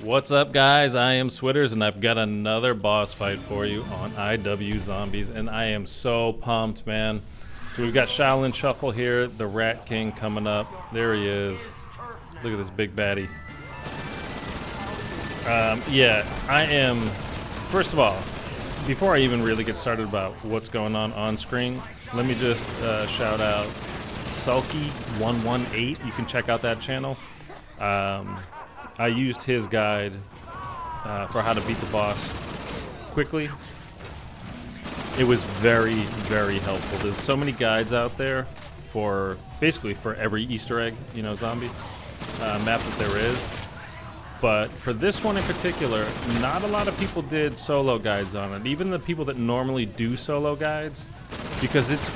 What's up, guys? I am Switters, and I've got another boss fight for you on IW Zombies, and I am so pumped, man. So we've got Shaolin Shuffle here, the Rat King coming up. There he is. Look at this big baddie. Yeah, I am... First of all, before I even really get started about what's going on screen, let me just shout out Sulky118. You can check out that channel. I used his guide for how to beat the boss quickly. It was very, very helpful. There's so many guides out there for basically for every Easter egg, you know, zombie map that there is. But for this one in particular, not a lot of people did solo guides on it. Even the people that normally do solo guides, because it's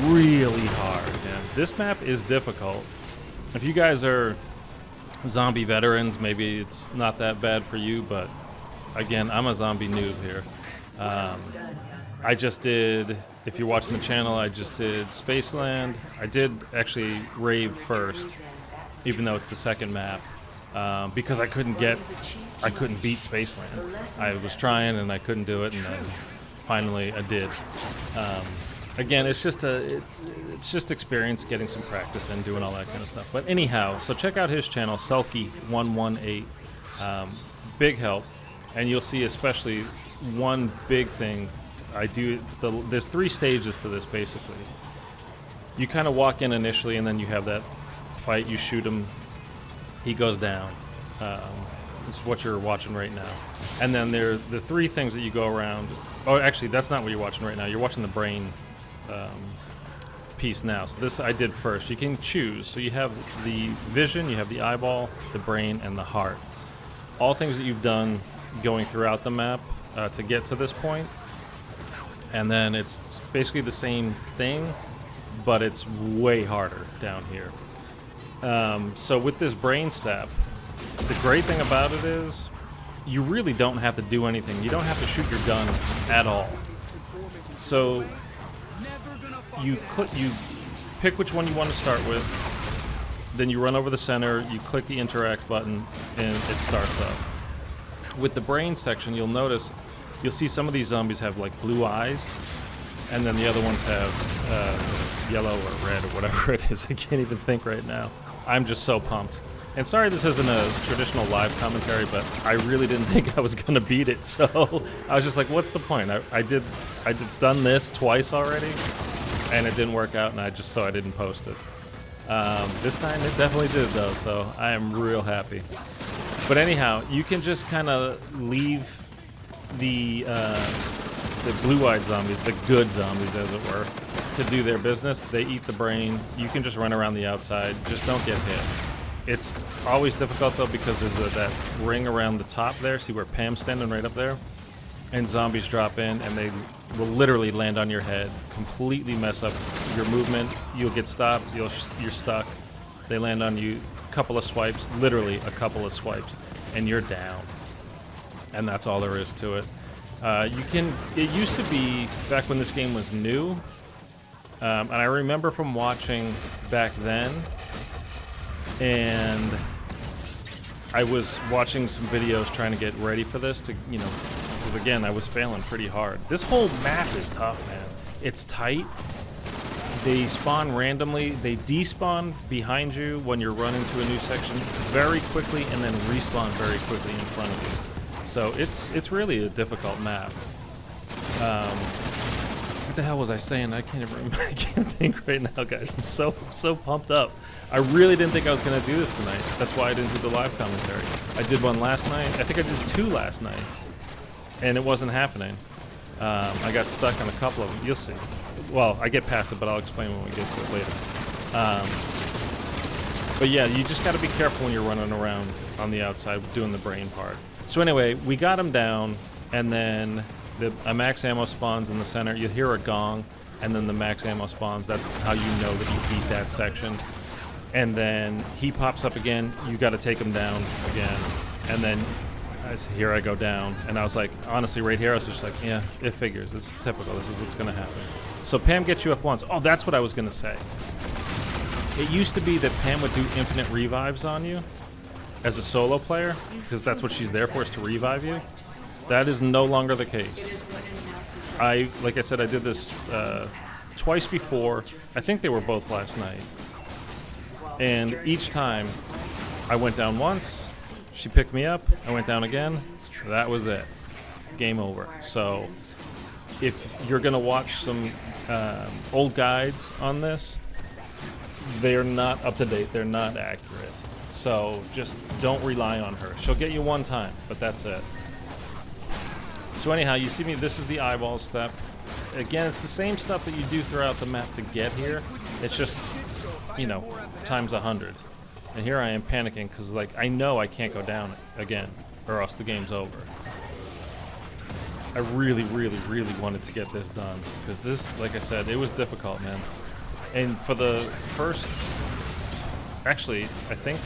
really hard. And this map is difficult. If you guys are zombie veterans, maybe it's not that bad for you, but again, I'm a zombie noob here. I just did, if you're watching the channel, I just did Spaceland. I did actually Rave first, even though it's the second map, because I couldn't beat Spaceland. I was trying and I couldn't do it, and then finally I did. Again, it's just experience, getting some practice and doing all that kind of stuff. But anyhow, so check out his channel, Sulky118. Big help, and you'll see especially one big thing I do. There's 3 stages to this basically. You kind of walk in initially, and then you have that fight. You shoot him, he goes down. It's what you're watching right now. And then there are the 3 things that you go around. Oh, actually, that's not what you're watching right now. You're watching the brain piece now. So this I did first. You can choose. So you have the vision, you have the eyeball, the brain, and the heart. All things that you've done going throughout the map to get to this point. And then it's basically the same thing, but it's way harder down here. So with this brain step, the great thing about it is you really don't have to do anything. You don't have to shoot your gun at all. So you pick which one you want to start with, then you run over the center, you click the interact button, and it starts up. With the brain section, you'll see some of these zombies have like blue eyes, and then the other ones have yellow or red or whatever it is. I can't even think right now. I'm just so pumped. And sorry this isn't a traditional live commentary, but I really didn't think I was going to beat it, so I was just like, what's the point? I've done this twice already, and it didn't work out, and I didn't post it. This time it definitely did, though, so I am real happy. But anyhow, you can just kind of leave the blue-eyed zombies, the good zombies, as it were, to do their business. They eat the brain. You can just run around the outside. Just don't get hit. It's always difficult, though, because there's that ring around the top there. See where Pam's standing right up there? And zombies drop in, and they will literally land on your head, completely mess up your movement. You'll get stopped. You're stuck. They land on you. A couple of swipes, literally a couple of swipes, and you're down. And that's all there is to it. It used to be, back when this game was new, and I remember from watching back then, and I was watching some videos trying to get ready for this to, you know, because again, I was failing pretty hard. This whole map is tough, man. It's tight. They spawn randomly. They despawn behind you when you're running to a new section very quickly, and then respawn very quickly in front of you. So it's really a difficult map. What the hell was I saying? I can't even remember. I can't think right now, guys. I'm so pumped up. I really didn't think I was going to do this tonight. That's why I didn't do the live commentary. I did one last night. I think I did 2 last night, and it wasn't happening. I got stuck on a couple of them. You'll see. Well, I get past it, but I'll explain when we get to it later. But yeah, you just got to be careful when you're running around on the outside doing the brain part. So anyway, we got him down, and then a max ammo spawns in the center. You hear a gong, and then the max ammo spawns. That's how you know that you beat that section. And then he pops up again. You got to take him down again. And then here I go down. And I was like, honestly, right here, I was just like, yeah, it figures. It's typical. This is what's going to happen. So Pam gets you up once. Oh, that's what I was going to say. It used to be that Pam would do infinite revives on you. as a solo player, because that's what she's there for, is to revive you. That is no longer the case. Like I said, I did this twice before. I think they were both last night. And each time, I went down once, she picked me up, I went down again, that was it. Game over. So, if you're going to watch some old guides on this, they're not up to date, they're not accurate. So, just don't rely on her. She'll get you one time, but that's it. So anyhow, you see me, this is the eyeball step. Again, it's the same stuff that you do throughout the map to get here. It's just, you know, times 100. And here I am panicking because, like, I know I can't go down again or else the game's over. I really, really, really wanted to get this done because this, like I said, it was difficult, man. And for the first, actually, I think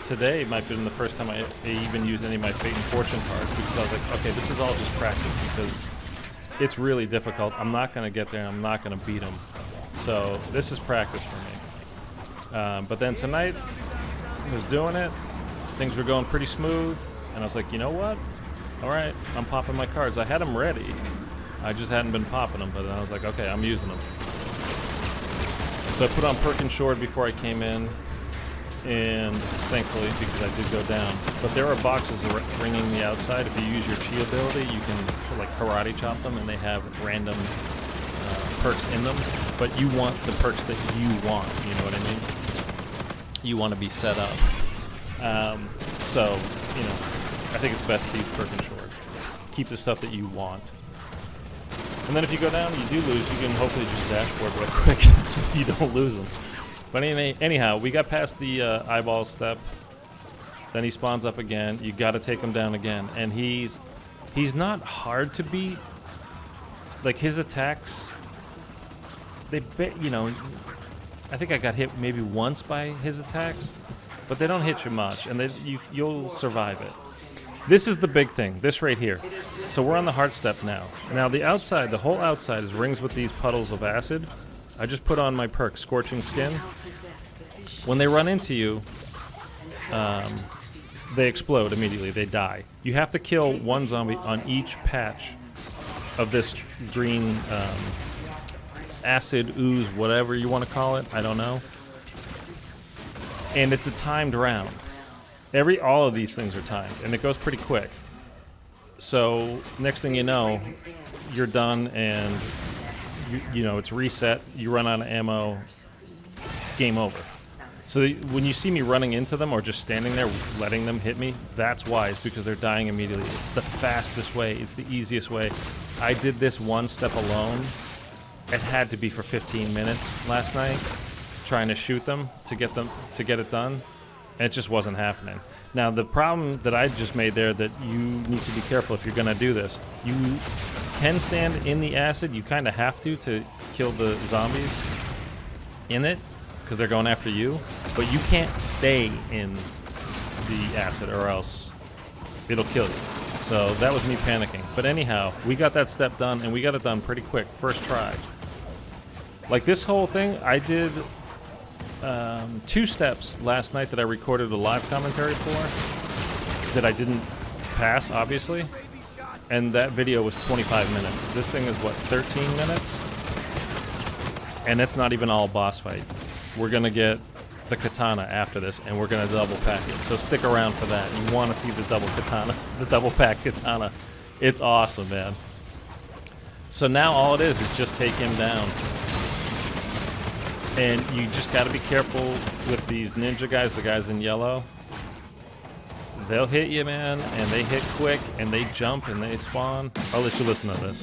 today might have been the first time I even used any of my Fate and Fortune cards because I was like, okay, this is all just practice because it's really difficult. I'm not going to get there and I'm not going to beat them. So this is practice for me. But then tonight, I was doing it. Things were going pretty smooth. And I was like, you know what? All right, I'm popping my cards. I had them ready. I just hadn't been popping them. But then I was like, okay, I'm using them. So I put on Perkin Short before I came in. And thankfully, because I did go down. But there are boxes ringing the outside. If you use your chi ability, you can like karate chop them, and they have random perks in them. But you want the perks that you want. You know what I mean? You want to be set up. So you know, I think it's best to use Perkin Short. Keep the stuff that you want. And then if you go down and you do lose, you can hopefully just dashboard real quick so you don't lose them. But anyhow, we got past the eyeball step. Then he spawns up again. You got to take him down again, and he's not hard to beat. Like his attacks, you know, I think I got hit maybe once by his attacks, but they don't hit you much, and you'll survive it. This is the big thing. This right here. So we're on the heart step now. Now the outside, the whole outside is rings with these puddles of acid. I just put on my perk, Scorching Skin. When they run into you, they explode immediately. They die. You have to kill one zombie on each patch of this green acid, ooze, whatever you want to call it. I don't know. And it's a timed round. All of these things are timed, and it goes pretty quick. So next thing you know, you're done, and you know, it's reset, you run out of ammo, game over. So when you see me running into them or just standing there letting them hit me, that's why. It's because they're dying immediately. It's the fastest way. It's the easiest way. I did this one step alone. It had to be for 15 minutes last night, trying to shoot them to get it done, and it just wasn't happening. Now, the problem that I just made there that you need to be careful if you're going to do this, you can stand in the acid. You kind of have to kill the zombies in it because they're going after you, but you can't stay in the acid or else it'll kill you. So that was me panicking. But anyhow, we got that step done, and we got it done pretty quick, first try. Like this whole thing, I did 2 steps last night that I recorded a live commentary for that I didn't pass, obviously. And that video was 25 minutes. This thing is, what, 13 minutes? And it's not even all boss fight. We're going to get the katana after this, and we're going to double pack it. So stick around for that. You want to see the double katana, the double pack katana. It's awesome, man. So now all it is just take him down. And you just got to be careful with these ninja guys, the guys in yellow. They'll hit you, man, and they hit quick, and they jump, and they spawn. I'll let you listen to this.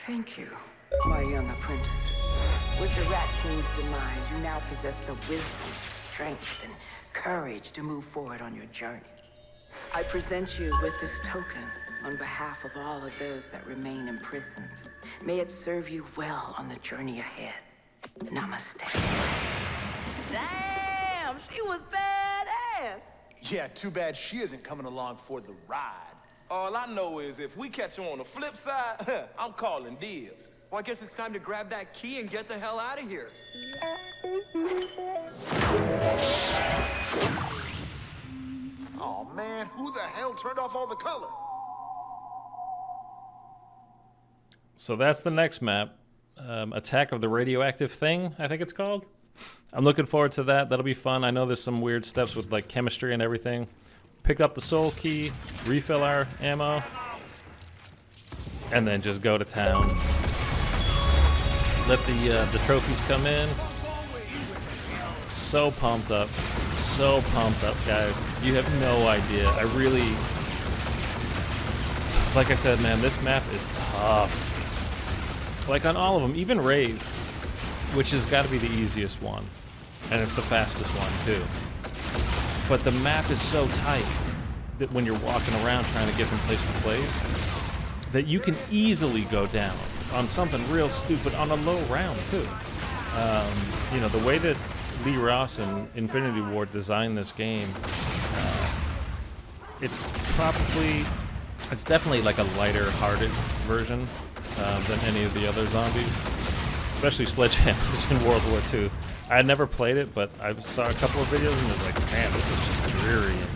Thank you, my young apprentices. With the Rat King's demise, you now possess the wisdom, strength, and courage to move forward on your journey. I present you with this token on behalf of all of those that remain imprisoned. May it serve you well on the journey ahead. Namaste. Damn, she was badass. Yeah, too bad she isn't coming along for the ride. All I know is if we catch her on the flip side, I'm calling dibs. Well, I guess it's time to grab that key and get the hell out of here. Oh man, who the hell turned off all the color? So that's the next map. Attack of the Radioactive Thing, I think it's called. I'm looking forward to that. That'll be fun. I know there's some weird steps with like chemistry and everything. Pick up the soul key, refill our ammo, and then just go to town. Let the trophies come in. So pumped up, guys. You have no idea. I really, like I said, man, this map is tough. Like on all of them, even Rave, which has got to be the easiest one, and it's the fastest one too. But the map is so tight that when you're walking around trying to get from place to place, that you can easily go down on something real stupid on a low round too. You know, the way that Lee Ross and Infinity Ward designed this game, it's definitely like a lighter-hearted version than any of the other zombies, especially sledgehammers in World War II. I had never played it, but I saw a couple of videos and was like, man, this is just dreary, and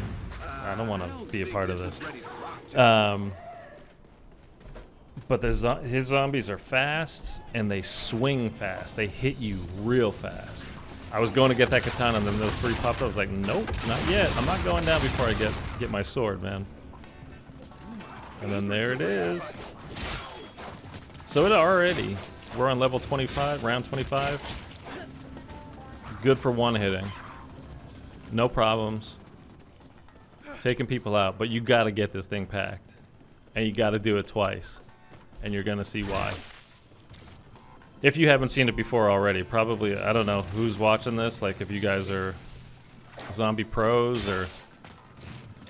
I don't want to be a part of this. But his zombies are fast, and they swing fast. They hit you real fast. I was going to get that katana, and then those three popped up. I was like, nope, not yet. I'm not going down before I get my sword, man. And then there it is. So we're on level 25, round 25. Good for one hitting. No problems. Taking people out, but you gotta get this thing packed. And you gotta do it twice. And you're gonna see why. If you haven't seen it before already, probably, I don't know who's watching this, like if you guys are zombie pros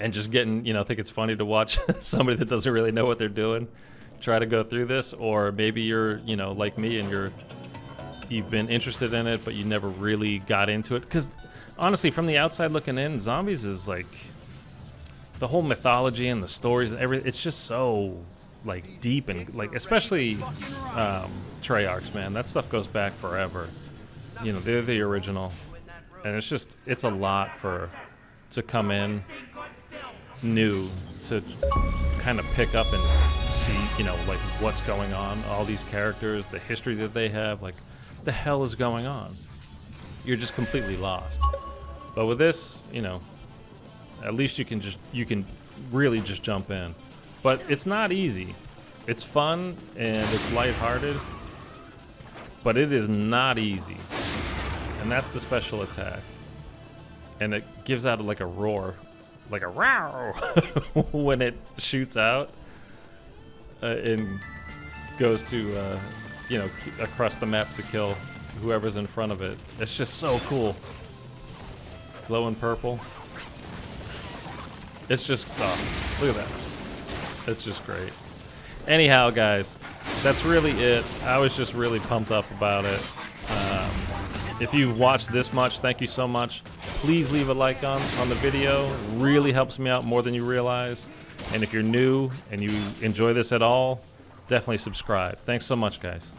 and just getting, you know, think it's funny to watch somebody that doesn't really know what they're doing try to go through this, or maybe you're, you know, like me and you've been interested in it but you never really got into it, because honestly from the outside looking in, zombies is like the whole mythology and the stories and everything, it's just so like deep, and like especially Treyarch's, man, that stuff goes back forever. You know, they're the original, and it's a lot to come in new to kind of pick up and see, you know, like what's going on, all these characters, the history that they have, like the hell is going on. You're just completely lost. But with this, you know, at least you can really just jump in. But it's not easy. It's fun and it's lighthearted, but it is not easy. And that's the special attack. And it gives out like a roar, like a row when it shoots out and goes to, you know, across the map to kill whoever's in front of it. It's just so cool. Glowing purple. It's just, oh, look at that. It's just great. Anyhow, guys, that's really it. I was just really pumped up about it. If you've watched this much, thank you so much. Please leave a like on the video. It really helps me out more than you realize. And if you're new and you enjoy this at all, definitely subscribe. Thanks so much, guys.